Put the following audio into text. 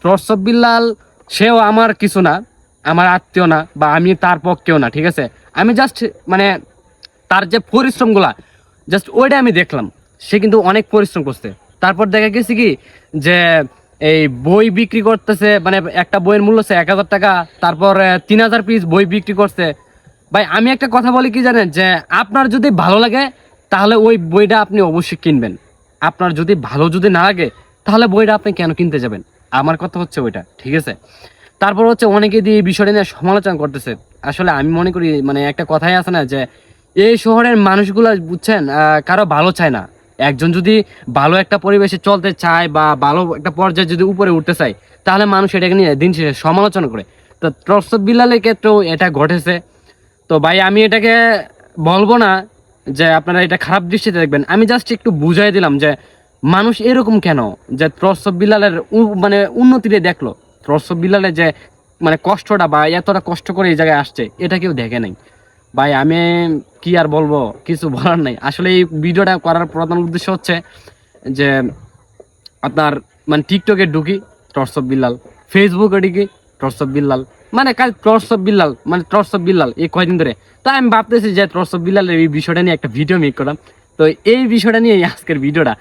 টর্চব বিল্লাল সেও আমার কিছু না, আমার আত্মীয় না, বা আমি তার পক্ষেও না, ঠিক আছে। আমি জাস্ট মানে তার যে পরিশ্রমগুলা জাস্ট ওইটা আমি দেখলাম, সে কিন্তু অনেক পরিশ্রম করছে। তারপর দেখা গেছে কি যে এই বই বিক্রি করতেছে, মানে একটা বইয়ের মূল্য হচ্ছে 1,000 টাকা, তারপর 3,000 পিস বই বিক্রি করছে। ভাই আমি একটা কথা বলি কি জানেন, যে আপনার যদি ভালো লাগে তাহলে ওই বইটা আপনি অবশ্যই কিনবেন। আপনার যদি ভালো যদি না লাগে তাহলে বইটা আপনি কেন কিনতে যাবেন? আমার কথা হচ্ছে ওইটা, ঠিক আছে। তারপর হচ্ছে অনেকে দিয়ে এই বিষয়টা নিয়ে সমালোচনা করতেছে। আসলে আমি মনে করি মানে একটা কথাই আছে না, যে এই শহরের মানুষগুলা বুঝছেন কারো ভালো চায় না। একজন যদি ভালো একটা পরিবেশে চলতে চায় বা ভালো একটা পর্যায়ে যদি উপরে উঠতে চায়, তাহলে মানুষ এটাকে নিয়ে দিন শেষে সমালোচনা করে। তো টর্চব বিল্লালের ক্ষেত্রেও এটা ঘটেছে। তো ভাই আমি এটাকে বলবো না যে আপনারা এটা খারাপ দৃষ্টিতে দেখবেন, আমি জাস্ট একটু বুঝাই দিলাম যে মানুষ এরকম কেন, যে টর্চব বিল্লালের মানে উন্নতিটা দেখলো, টর্চব বিল্লালের যে মানে কষ্টটা বা এতটা কষ্ট করে এই জায়গায় আসছে এটা কেউ দেখে নাই। ভাই আমি কি আর বলবো, কিছু বলার নাই। আসলে এই ভিডিওটা করার প্রধান উদ্দেশ্য হচ্ছে যে আপনার মানে টিকটকে ঢুকি টর্চব বিল্লাল, ফেসবুকে ঢুকি টর্চব বিল্লাল, মানে কাল টর্চব বিল্লাল মানে টর্চব বিল্লাল এই কয়দিন ধরে। তাই আমি ভাবতেছি যে টর্চব বিল্লালের এই বিষয়টা নিয়ে একটা ভিডিও মেক করলাম। তো এই বিষয়টা নিয়ে আজকের ভিডিওটা।